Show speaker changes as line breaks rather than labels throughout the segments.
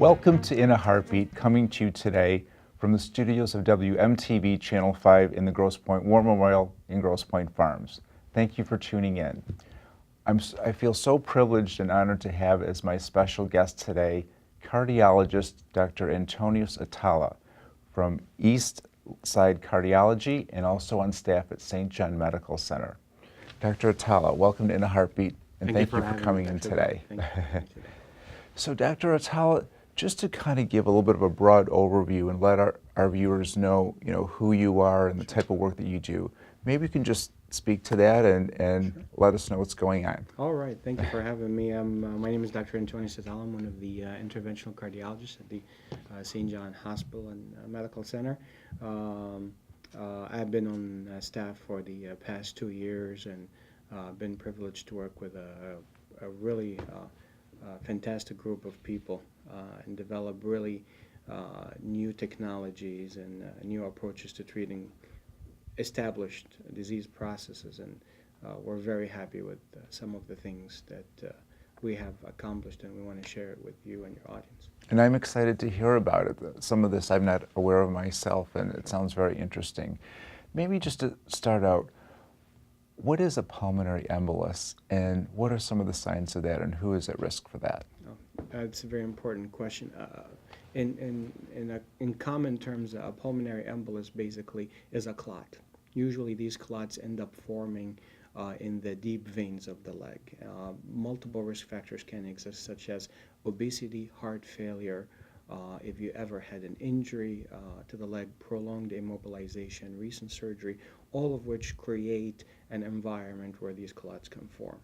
Welcome to In a Heartbeat, coming to you today from the studios of WMTV Channel 5 in the Grosse Pointe War Memorial in Grosse Pointe Farms. Thank you for tuning in. I feel so privileged and honored to have as my special guest today cardiologist Dr. Antonious Attallah from East Side Cardiology and also on staff at St. John Medical Center. Dr. Attallah, welcome to In a Heartbeat, and thank you for coming in today. So Dr. Attallah, just to kind of give a little bit of a broad overview and let our viewers know, who you are and the type of work that you do, maybe you can just speak to that and let us know what's going on.
All right, thank you for having me. My name is Dr. Antonious Attallah. I'm one of the interventional cardiologists at the St. John Hospital and Medical Center. I've been on staff for the past 2 years and been privileged to work with a really fantastic group of people and develop really new technologies and new approaches to treating established disease processes, and we're very happy with some of the things that we have accomplished, and we want to share it with you and your audience.
And I'm excited to hear about it. Some of this I'm not aware of myself, and it sounds very interesting. Maybe just to start out, what is a pulmonary embolus, and what are some of the signs of that, and who is at risk for that?
That's a very important question. In common terms, a pulmonary embolus basically is a clot. Usually these clots end up forming in the deep veins of the leg. Multiple risk factors can exist, such as obesity, heart failure, if you ever had an injury to the leg, prolonged immobilization, recent surgery, all of which create an environment where these clots can form.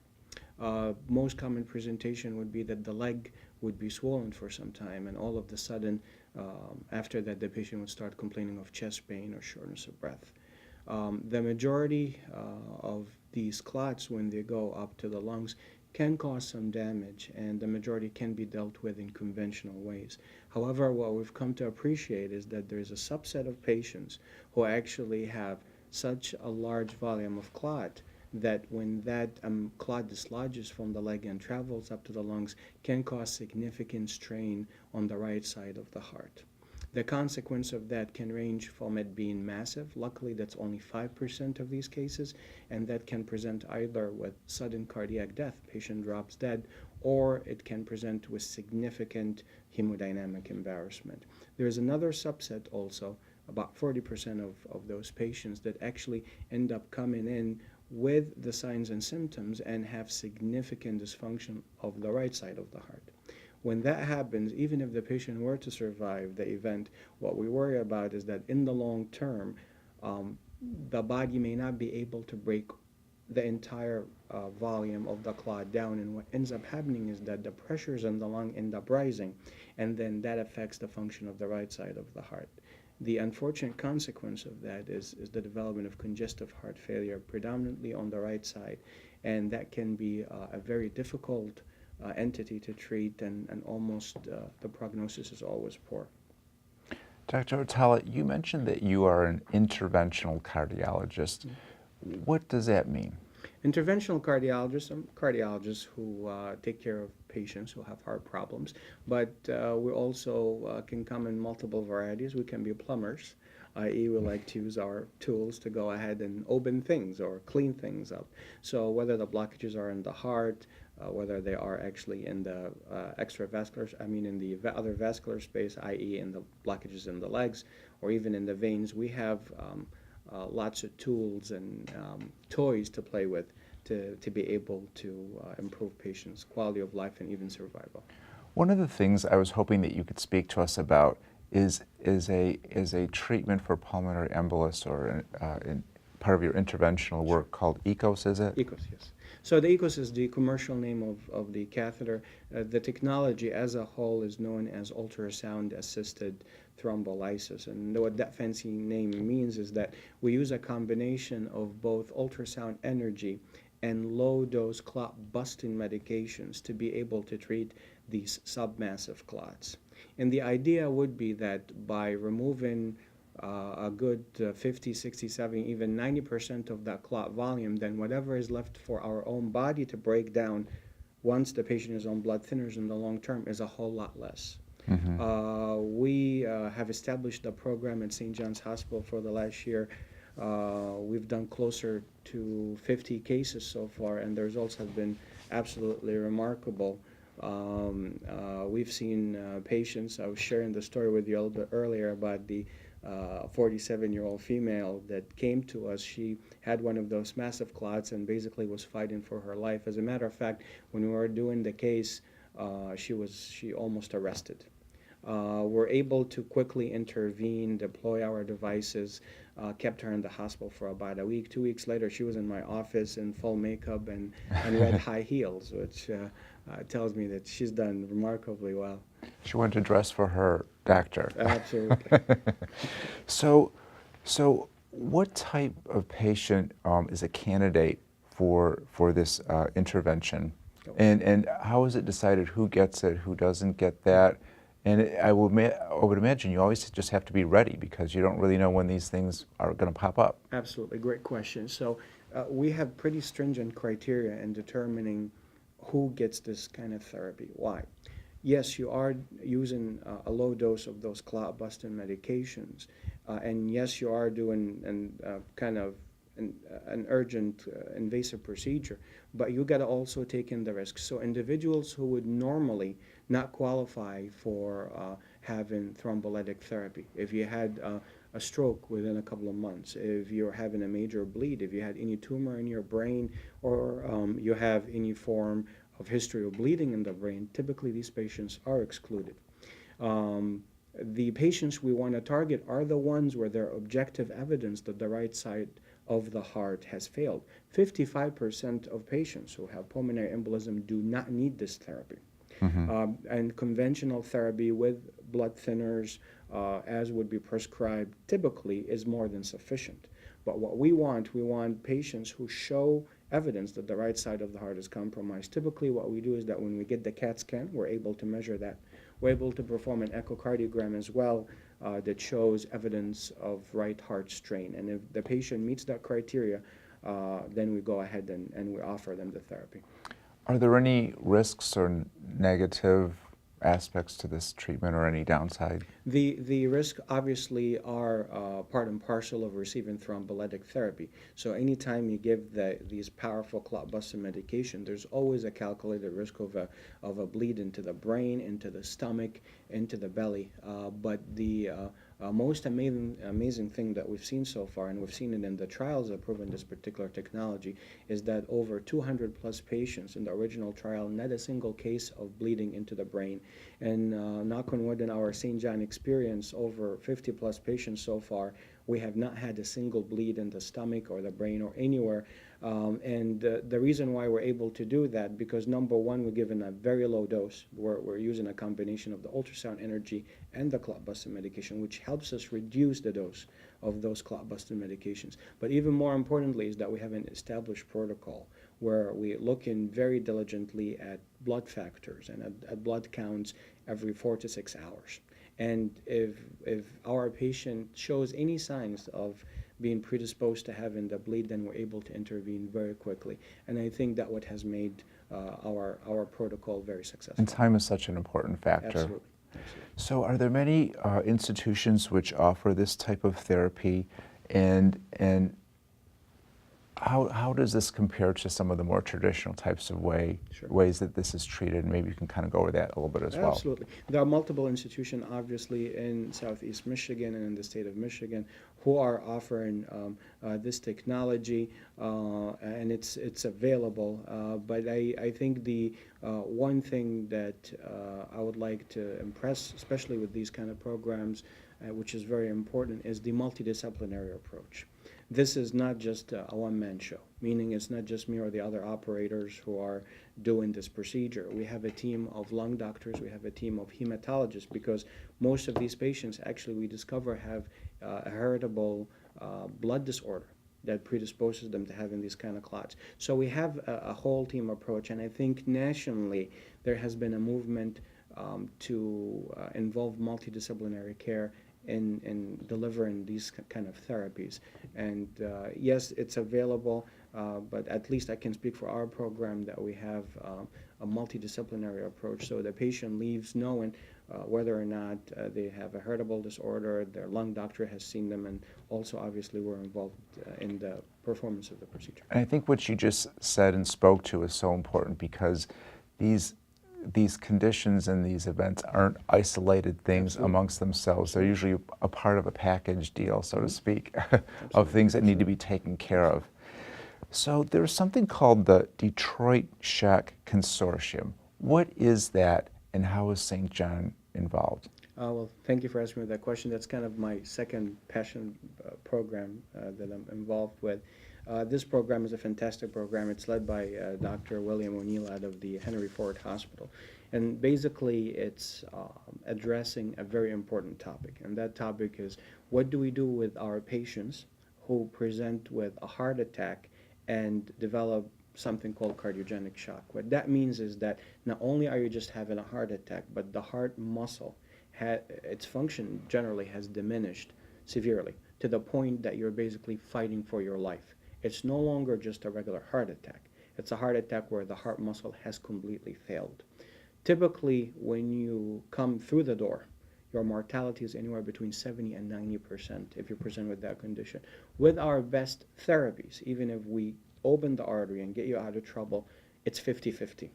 Most common presentation would be that the leg would be swollen for some time, and all of a sudden, after that, the patient would start complaining of chest pain or shortness of breath. The majority of these clots, when they go up to the lungs, can cause some damage, and the majority can be dealt with in conventional ways. However, what we've come to appreciate is that there's a subset of patients who actually have such a large volume of clot that when that clot dislodges from the leg and travels up to the lungs, can cause significant strain on the right side of the heart. The consequence of that can range from it being massive. Luckily, that's only 5% of these cases, and that can present either with sudden cardiac death, patient drops dead, or it can present with significant hemodynamic embarrassment. There's another subset also, about 40% of those patients that actually end up coming in with the signs and symptoms and have significant dysfunction of the right side of the heart. When that happens, even if the patient were to survive the event, what we worry about is that in the long term, the body may not be able to break the entire volume of the clot down, and what ends up happening is that the pressures in the lung end up rising, and then that affects the function of the right side of the heart. The unfortunate consequence of that is the development of congestive heart failure, predominantly on the right side, and that can be a very difficult entity to treat, and almost the prognosis is always poor.
Dr. Attallah, you mentioned that you are an interventional cardiologist. What does that mean?
Interventional cardiologists, cardiologists who take care of patients who have heart problems, but we also can come in multiple varieties. We can be plumbers, i.e. we like to use our tools to go ahead and open things or clean things up. So whether the blockages are in the heart, whether they are actually in the in the other vascular space, i.e. in the blockages in the legs, or even in the veins, we have lots of tools and toys to play with to be able to improve patients' quality of life and even survival.
One of the things I was hoping that you could speak to us about is a treatment for pulmonary embolus, or in part of your interventional work called ECOS, is it?
ECOS, yes. So the ECOS is the commercial name of the catheter. The technology as a whole is known as ultrasound-assisted thrombolysis. And what that fancy name means is that we use a combination of both ultrasound energy and low-dose clot-busting medications to be able to treat these submassive clots. And the idea would be that by removing a good 50, 60, 70, even 90% of that clot volume, then whatever is left for our own body to break down once the patient is on blood thinners in the long term is a whole lot less. We have established a program at St. John's Hospital for the last year. We've done closer to 50 cases so far, and the results have been absolutely remarkable. We've seen patients. I was sharing the story with you a little bit earlier about the 47-year-old female that came to us. She had one of those massive clots and basically was fighting for her life. As a matter of fact, when we were doing the case, she almost arrested. We're able to quickly intervene, deploy our devices, kept her in the hospital for about a week. 2 weeks later, she was in my office in full makeup and red high heels, which tells me that she's done remarkably well.
She went to dress for her doctor.
Absolutely.
So what type of patient is a candidate for this intervention? And how is it decided who gets it, who doesn't get that? And I would imagine you always just have to be ready because you don't really know when these things are going to pop up.
Absolutely, great question. So we have pretty stringent criteria in determining who gets this kind of therapy. Why? Yes, you are using a low dose of those clot-busting medications, and yes, you are doing an urgent invasive procedure, but you got to also take in the risk. So individuals who would normally not qualify for having thrombolytic therapy, if you had a stroke within a couple of months, if you're having a major bleed, if you had any tumor in your brain, or you have any form of history of bleeding in the brain, typically these patients are excluded. The patients we want to target are the ones where there are objective evidence that the right side of the heart has failed. 55% of patients who have pulmonary embolism do not need this therapy. And conventional therapy with blood thinners, as would be prescribed, typically is more than sufficient. But what we want patients who show evidence that the right side of the heart is compromised. Typically what we do is that when we get the CAT scan, we're able to measure that. We're able to perform an echocardiogram as well that shows evidence of right heart strain. And if the patient meets that criteria, then we go ahead and we offer them the therapy.
Are there any risks or negative aspects to this treatment or any downside?
The risks obviously are part and parcel of receiving thrombolytic therapy. So anytime you give these powerful clot-busting medication, there's always a calculated risk of a bleed into the brain, into the stomach, into the belly. But the most amazing thing that we've seen so far, and we've seen it in the trials that have proven this particular technology, is that over 200 plus patients in the original trial, not a single case of bleeding into the brain. And knock on wood, in our St. John experience, over 50 plus patients so far, we have not had a single bleed in the stomach or the brain or anywhere. And the reason why we're able to do that, because number one, we're given a very low dose. We're using a combination of the ultrasound energy and the clot-busting medication, which helps us reduce the dose of those clot-busting medications. But even more importantly is that we have an established protocol where we look in very diligently at blood factors and at blood counts every 4 to 6 hours. And if our patient shows any signs of being predisposed to having the bleed, then we're able to intervene very quickly. And I think that what has made our protocol very successful.
And time is such an important factor.
Absolutely.
So are there many institutions which offer this type of therapy, and how does this compare to some of the more traditional types of ways that this is treated? Maybe you can kind of go over that a little bit as well.
Absolutely. There are multiple institutions, obviously, in Southeast Michigan and in the state of Michigan who are offering this technology, and it's available. But I think the one thing that I would like to impress, especially with these kind of programs, which is very important, is the multidisciplinary approach. This is not just a one-man show, meaning it's not just me or the other operators who are doing this procedure. We have a team of lung doctors, we have a team of hematologists, because most of these patients, actually, we discover have a heritable blood disorder that predisposes them to having these kind of clots. So we have a whole team approach, and I think nationally there has been a movement to involve multidisciplinary care in delivering these kind of therapies. And yes, it's available, but at least I can speak for our program that we have a multidisciplinary approach. So the patient leaves knowing whether or not they have a heritable disorder, their lung doctor has seen them, and also obviously we're involved in the performance of the procedure.
And I think what you just said and spoke to is so important because these conditions and these events aren't isolated things
Absolutely.
amongst themselves. They're usually a part of a package deal, so to speak,
Absolutely.
of things that need to be taken care of. So there's something called the Detroit Shock Consortium. What is that, and how is St. John involved?
Well, thank you for asking me that question. That's kind of my second passion program that I'm involved with. This program is a fantastic program. It's led by Dr. William O'Neill out of the Henry Ford Hospital. And basically, it's addressing a very important topic. And that topic is, what do we do with our patients who present with a heart attack and develop something called cardiogenic shock? What that means is that not only are you just having a heart attack, but the heart muscle, its function generally has diminished severely to the point that you're basically fighting for your life. It's no longer just a regular heart attack. It's a heart attack where the heart muscle has completely failed. Typically, when you come through the door, your mortality is anywhere between 70 and 90% if you present with that condition. With our best therapies, even if we open the artery and get you out of trouble, it's 50-50.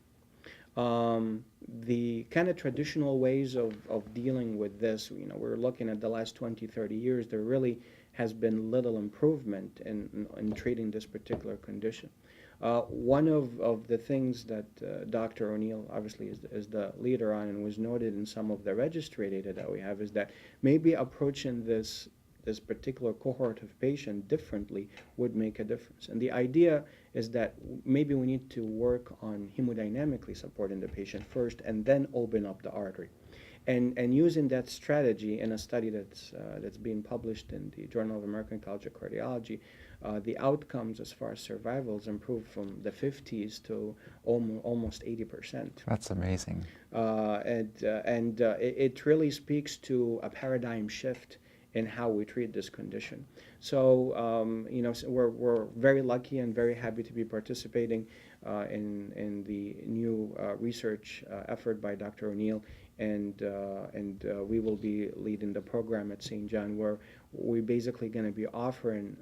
The kind of traditional ways of dealing with this, we're looking at the last 20, 30 years, there really has been little improvement in treating this particular condition. One of the things that Dr. O'Neill obviously is the leader on and was noted in some of the registry data that we have is that maybe approaching this particular cohort of patient differently would make a difference. And the idea is that maybe we need to work on hemodynamically supporting the patient first and then open up the artery. And using that strategy in a study that's being published in the Journal of American College of Cardiology, the outcomes as far as survival is improved from the 50s to almost 80%.
That's amazing.
It really speaks to a paradigm shift in how we treat this condition. So, we're very lucky and very happy to be participating in the new research effort by Dr. O'Neill, and we will be leading the program at St. John, where we're basically going to be offering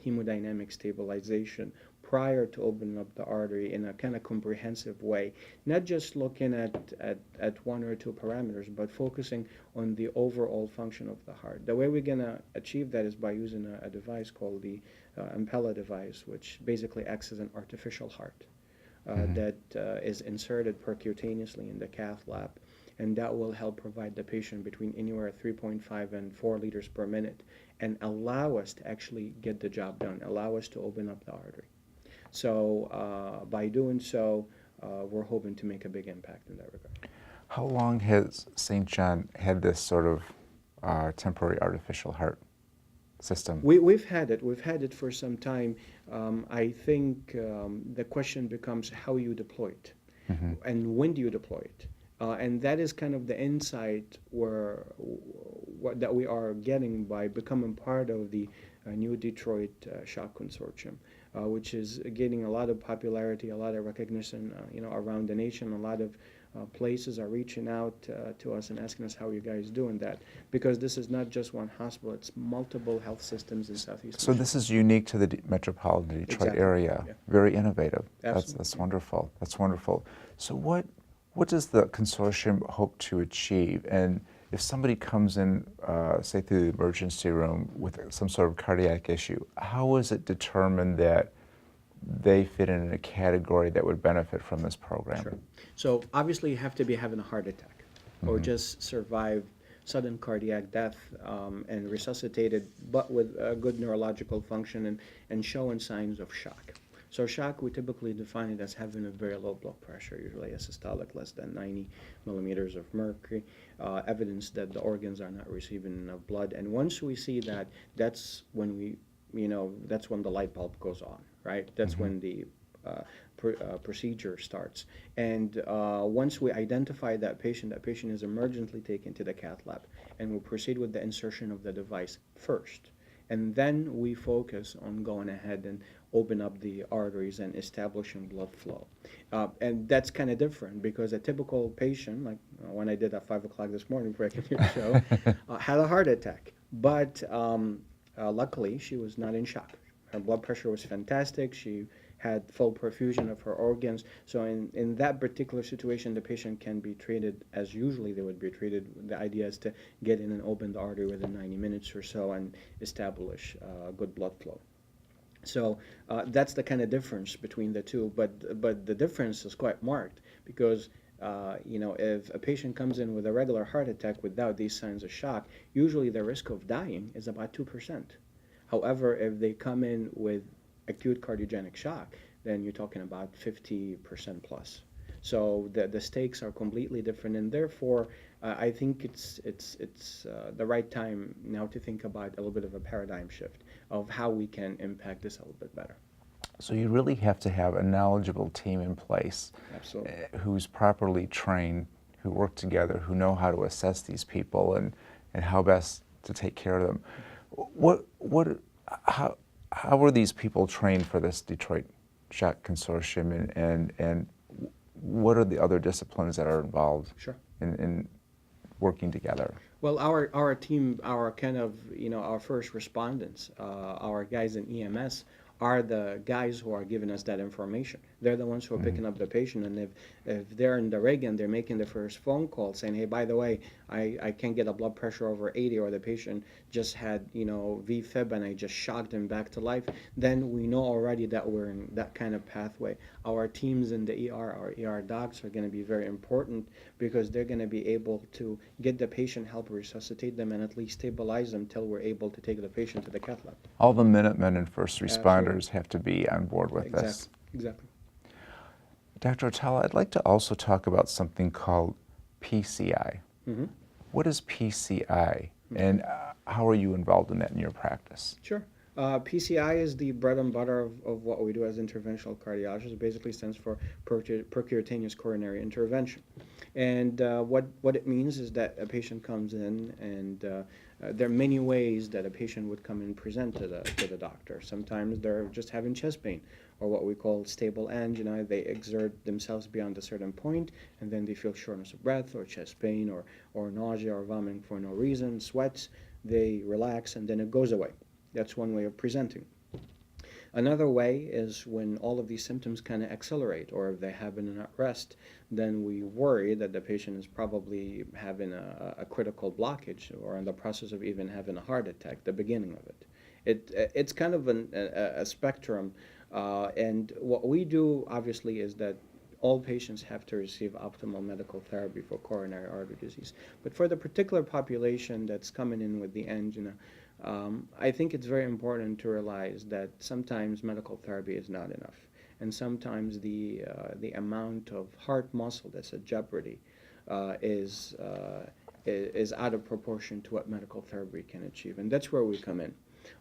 hemodynamic stabilization prior to opening up the artery in a kind of comprehensive way, not just looking at one or two parameters, but focusing on the overall function of the heart. The way we're going to achieve that is by using a device called the Impella device, which basically acts as an artificial heart that is inserted percutaneously in the cath lab, and that will help provide the patient between anywhere 3.5 and 4 liters per minute and allow us to actually get the job done, allow us to open up the artery. So by doing so, we're hoping to make a big impact in that regard.
How long has St. John had this sort of temporary artificial heart system?
We've had it for some time. I think the question becomes how you deploy it, and when do you deploy it? And that is kind of the insight that we are getting by becoming part of the new Detroit Shock Consortium, which is gaining a lot of popularity, a lot of recognition, around the nation. A lot of places are reaching out to us and asking us how you guys doing that, because this is not just one hospital; it's multiple health systems in Southeast.
So this is unique to the metropolitan Detroit area. Yeah. Very innovative. That's wonderful. That's wonderful. So what does the consortium hope to achieve? And if somebody comes in, say through the emergency room with some sort of cardiac issue, how is it determined that they fit in a category that would benefit from this program?
Sure. So obviously you have to be having a heart attack or just survive sudden cardiac death and resuscitated, but with a good neurological function and showing signs of shock. So shock, we typically define it as having a very low blood pressure, usually a systolic less than 90 millimeters of mercury, evidence that the organs are not receiving enough blood. And once we see that, that's when that's when the light bulb goes on, right? That's when the procedure starts. And once we identify that patient is emergently taken to the cath lab, and we'll proceed with the insertion of the device first. And then we focus on going ahead and open up the arteries and establishing blood flow. And that's kind of different because a typical patient, like when I did at 5 o'clock this morning for your show, had a heart attack. But luckily, she was not in shock. Her blood pressure was fantastic. She had full perfusion of her organs. So in that particular situation, the patient can be treated as usually they would be treated. The idea is to get in and open the artery within 90 minutes or so and establish good blood flow. So that's the kind of difference between the two. But the difference is quite marked because if a patient comes in with a regular heart attack without these signs of shock, usually the risk of dying is about 2%. However, if they come in with acute cardiogenic shock, then you're talking about 50% plus. So the stakes are completely different, and therefore I think it's the right time now to think about a little bit of a paradigm shift of how we can impact this a little bit better.
So you really have to have a knowledgeable team in place.
Absolutely.
Who's properly trained, who work together, who know how to assess these people and how best to take care of them. How were these people trained for this Detroit Shock Consortium, and what are the other disciplines that are involved
Sure.
in working together?
Well, our team, our kind of, our first respondents, our guys in EMS are the guys who are giving us that information. They're the ones who are picking up the patient, and if they're in the rig and they're making the first phone call saying, hey, by the way, I can't get a blood pressure over 80, or the patient just had, VFib and I just shocked him back to life, then we know already that we're in that kind of pathway. Our teams in the ER, our ER docs are going to be very important because they're going to be able to get the patient, help resuscitate them, and at least stabilize them till we're able to take the patient to the cath lab.
All the Minutemen and first responders
Absolutely.
have to be on board with this.
Exactly.
Dr. Attallah, I'd like to also talk about something called PCI.
Mm-hmm.
What is PCI, and how are you involved in that in your practice?
Sure. PCI is the bread and butter of what we do as interventional cardiologists. It basically stands for percutaneous coronary intervention. And what it means is that a patient comes in, and there are many ways that a patient would come and present to the doctor. Sometimes they're just having chest pain, or what we call stable angina. They exert themselves beyond a certain point, and then they feel shortness of breath, or chest pain, or nausea, or vomiting for no reason, sweats. They relax, and then it goes away. That's one way of presenting. Another way is when all of these symptoms kind of accelerate, or if they happen in at rest, then we worry that the patient is probably having a critical blockage, or in the process of even having a heart attack, the beginning of it. It's kind of a spectrum, and what we do, obviously, is that all patients have to receive optimal medical therapy for coronary artery disease. But for the particular population that's coming in with the angina, I think it's very important to realize that sometimes medical therapy is not enough, and sometimes the amount of heart muscle that's at jeopardy is out of proportion to what medical therapy can achieve, and that's where we come in.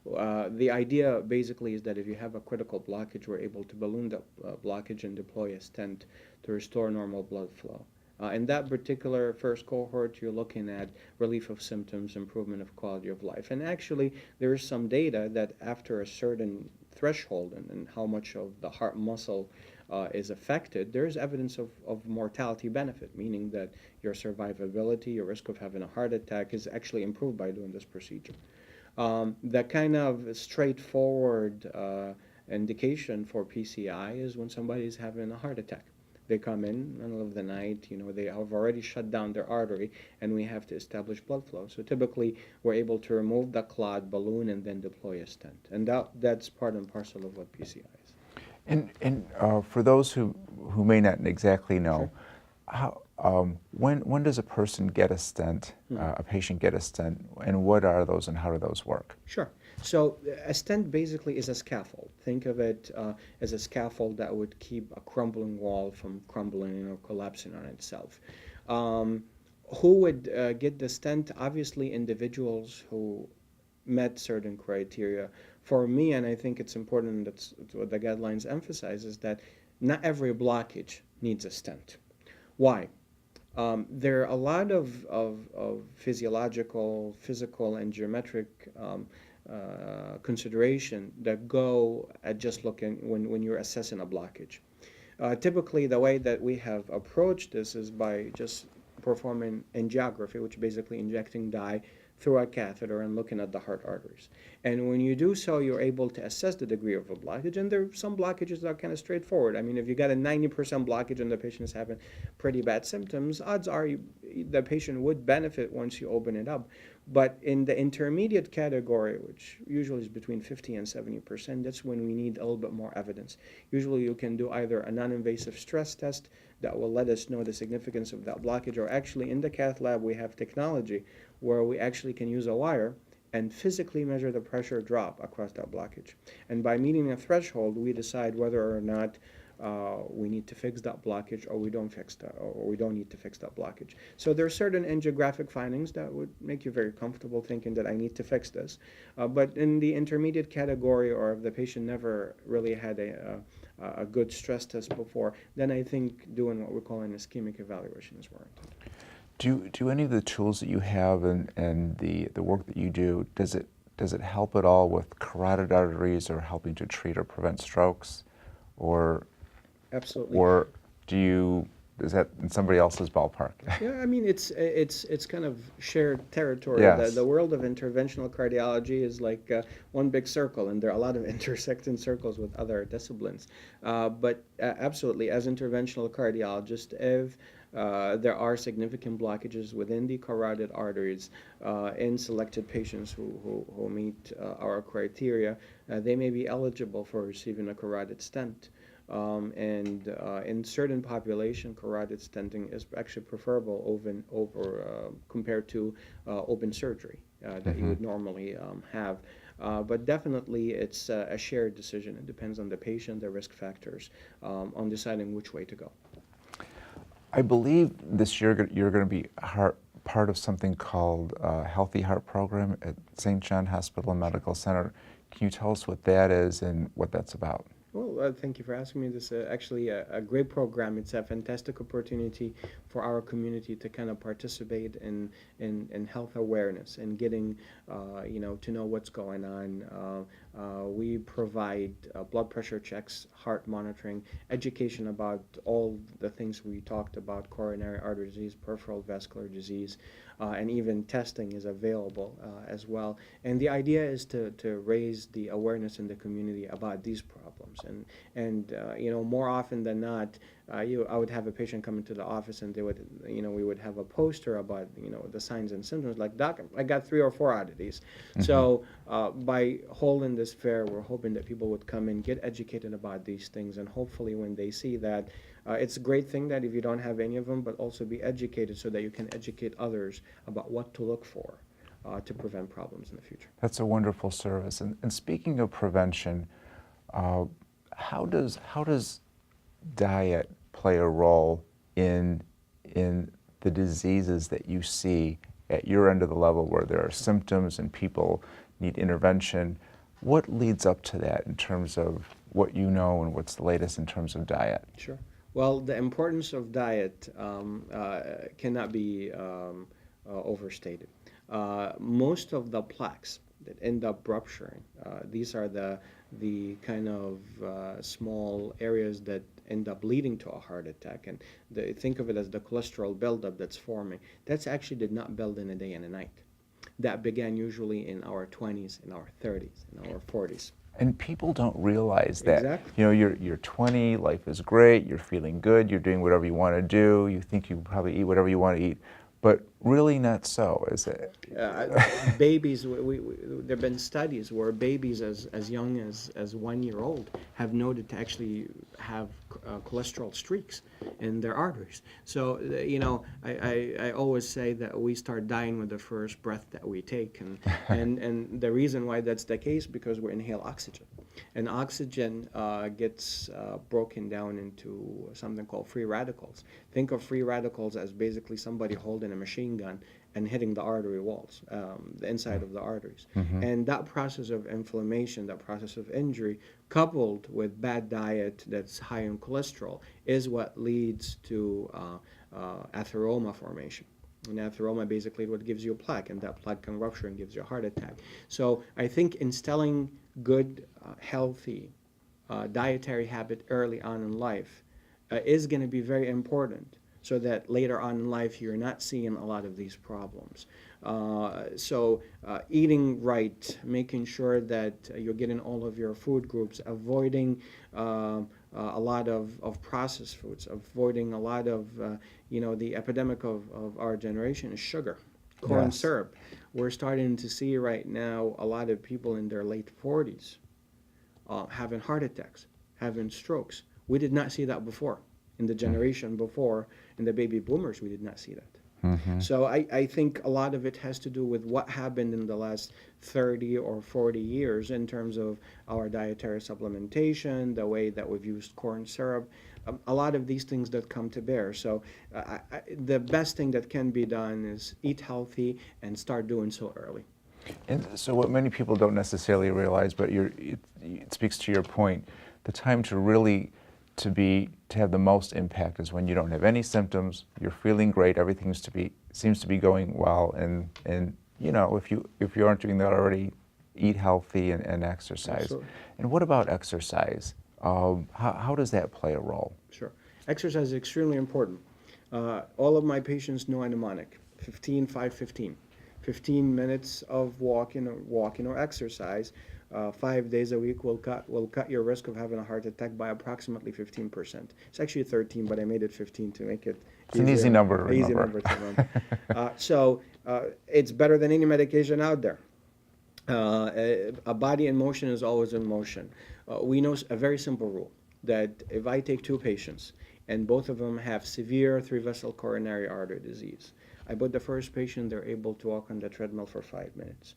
The idea basically is that if you have a critical blockage, we're able to balloon the blockage and deploy a stent to restore normal blood flow. In that particular first cohort, you're looking at relief of symptoms, improvement of quality of life. And actually, there is some data that after a certain threshold and how much of the heart muscle is affected, there is evidence of mortality benefit, meaning that your survivability, your risk of having a heart attack is actually improved by doing this procedure. The kind of straightforward indication for PCI is when somebody is having a heart attack. They come in middle of the night, they have already shut down their artery, and we have to establish blood flow. So typically, we're able to remove the clot, balloon, and then deploy a stent. And that's part and parcel of what PCI is.
And for those who may not exactly know,
Sure.
When does a person get a stent, a patient get a stent, and what are those and how do those work?
Sure. So a stent basically is a scaffold. Think of it as a scaffold that would keep a crumbling wall from crumbling or collapsing on itself. Who would get the stent? Obviously, individuals who met certain criteria. For me, and I think it's important, that's what the guidelines emphasize, is that not every blockage needs a stent. Why? There are a lot of physiological, physical, and geometric consideration that go at just looking when you're assessing a blockage. Typically, the way that we have approached this is by just performing angiography, which is basically injecting dye through a catheter and looking at the heart arteries. And when you do so, you're able to assess the degree of a blockage. And there are some blockages that are kind of straightforward. I mean, if you got a 90% blockage and the patient is having pretty bad symptoms, odds are the patient would benefit once you open it up. But in the intermediate category, which usually is between 50 and 70%, that's when we need a little bit more evidence. Usually you can do either a non-invasive stress test that will let us know the significance of that blockage, or actually in the cath lab we have technology where we actually can use a wire and physically measure the pressure drop across that blockage. And by meeting a threshold, we decide whether or not we need to fix that blockage, or we don't need to fix that blockage. So there are certain angiographic findings that would make you very comfortable thinking that I need to fix this. But in the intermediate category, or if the patient never really had a good stress test before, then I think doing what we're calling an ischemic evaluation is warranted.
Do any of the tools that you have and the work that you do, does it help at all with carotid arteries, or helping to treat or prevent strokes, or
Absolutely.
or is that in somebody else's ballpark?
Yeah, I mean, it's kind of shared territory.
Yes.
The world of interventional cardiology is like one big circle, and there are a lot of intersecting circles with other disciplines. But absolutely, as interventional cardiologists, if there are significant blockages within the carotid arteries in selected patients who meet our criteria, they may be eligible for receiving a carotid stent. In certain population, carotid stenting is actually preferable over compared to open surgery that you would normally have. But definitely, it's a shared decision. It depends on the patient, the risk factors, on deciding which way to go.
I believe this year you're going to be part of something called Healthy Heart Program at St. John Hospital and Medical Center. Can you tell us what that is and what that's about?
Well, thank you for asking me. This is actually a great program. It's a fantastic opportunity for our community to kind of participate in health awareness and getting, to know what's going on. We provide blood pressure checks, heart monitoring, education about all the things we talked about: coronary artery disease, peripheral vascular disease, and even testing is available as well. And the idea is to raise the awareness in the community about these problems. And more often than not, I would have a patient come into the office, and we would have a poster about, the signs and symptoms, like, "Doc, I got 3 or 4 out of these." Mm-hmm. So by holding this fair, we're hoping that people would come and get educated about these things, and hopefully when they see that, it's a great thing that if you don't have any of them, but also be educated so that you can educate others about what to look for to prevent problems in the future.
That's a wonderful service. And speaking of prevention, how does diet play a role in the diseases that you see at your end of the level, where there are symptoms and people need intervention? What leads up to that in terms of what you know and what's the latest in terms of diet?
Sure. Well, the importance of diet cannot be overstated. Most of the plaques that end up rupturing, these are the kind of small areas that end up leading to a heart attack. And think of it as the cholesterol buildup that's forming. That's actually did not build in a day and a night. That began usually in our 20s, in our 30s, in our 40s.
And people don't realize that.
Exactly.
You're 20, life is great, you're feeling good, you're doing whatever you want to do, you think you probably eat whatever you want to eat, but really not so, is it?
Babies, there have been studies where babies as young as 1 year old have noted to actually have cholesterol streaks in their arteries. So, I always say that we start dying with the first breath that we take. And the reason why that's the case, because we inhale oxygen. And oxygen gets broken down into something called free radicals. Think of free radicals as basically somebody holding a machine gun and hitting the artery walls, the inside of the arteries. Mm-hmm. And that process of inflammation, that process of injury, coupled with bad diet that's high in cholesterol, is what leads to atheroma formation. And atheroma basically what gives you a plaque, and that plaque can rupture and gives you a heart attack. So I think instilling good, healthy dietary habit early on in life is going to be very important, so that later on in life you're not seeing a lot of these problems. So eating right, making sure that you're getting all of your food groups, avoiding a lot of processed foods, avoiding a lot of, the epidemic of our generation is sugar, corn
Yes.
syrup. We're starting to see right now a lot of people in their late 40s having heart attacks, having strokes. We did not see that before. In the generation before, in the baby boomers, we did not see that. So I think a lot of it has to do with what happened in the last 30 or 40 years in terms of our dietary supplementation, the way that we've used corn syrup, a lot of these things that come to bear. So the best thing that can be done is eat healthy and start doing so early.
And so what many people don't necessarily realize, but it speaks to your point, the time to really to have the most impact is when you don't have any symptoms, you're feeling great, everything seems to be going well, and if you aren't doing that already, eat healthy and exercise.
Absolutely.
And what about exercise? How does that play a role?
Sure. Exercise is extremely important. All of my patients know a mnemonic, 15, 5, 15. 15 minutes of walking or exercise 5 days a week will cut your risk of having a heart attack by approximately 15%. It's actually 13, but I made it 15 to make it
It's an easy number to remember.
Easy number to remember. So it's better than any medication out there. A body in motion is always in motion. We know a very simple rule, that if I take two patients and both of them have severe three-vessel coronary artery disease, I put the first patient, they're able to walk on the treadmill for 5 minutes,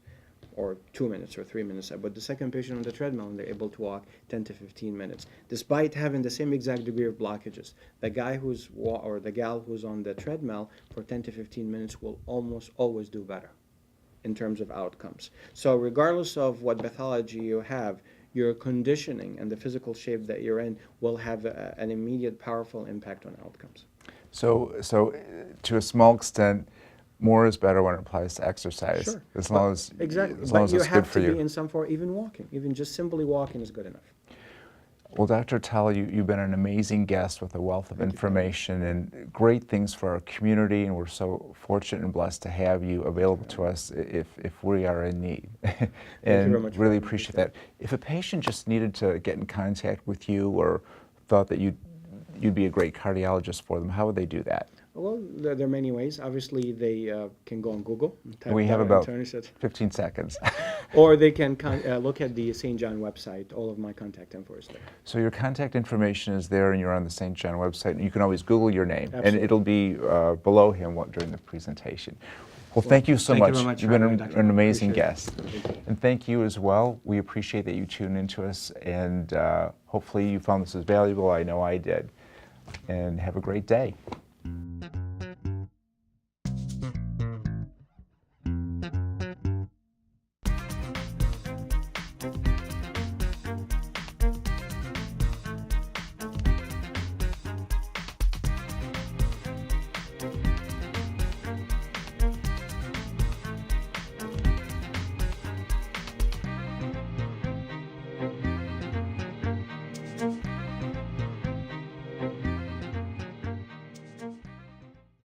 or 2 minutes or 3 minutes. I put the second patient on the treadmill and they're able to walk 10 to 15 minutes, despite having the same exact degree of blockages. The guy or the gal who's on the treadmill for 10 to 15 minutes will almost always do better in terms of outcomes. So regardless of what pathology you have, your conditioning and the physical shape that you're in will have an immediate powerful impact on outcomes.
So to a small extent, more is better when it applies to exercise.
Sure.
As long as
Exactly.
as long
But
as
you
it's good
have
for
to
you.
be in some form, even walking, even just simply walking is good enough.
Well, Dr. Attallah, you've been an amazing guest with a wealth of information and great things for our community, and we're so fortunate and blessed to have you available to us if we are in need. And
very much for
really
having me.
appreciate that. If a patient just needed to get in contact with you or thought that you'd be a great cardiologist for them, how would they do that?
Well, there are many ways. Obviously, they can go on Google and type
We have
down
about
Antonious Attallah.
15 seconds.
Or they can look at the St. John website. All of my contact info is there.
So your contact information is there, and you're on the St. John website, and you can always Google your name, and
Absolutely.
it'll be below him during the presentation. Well, thank you so
thank you
much.
very much
You've
for
been
having me, Dr.
an amazing
Appreciate it.
guest.
Thank you.
And thank you as well. We appreciate that you tuned into us, and hopefully you found this as valuable. I know I did. And have a great day.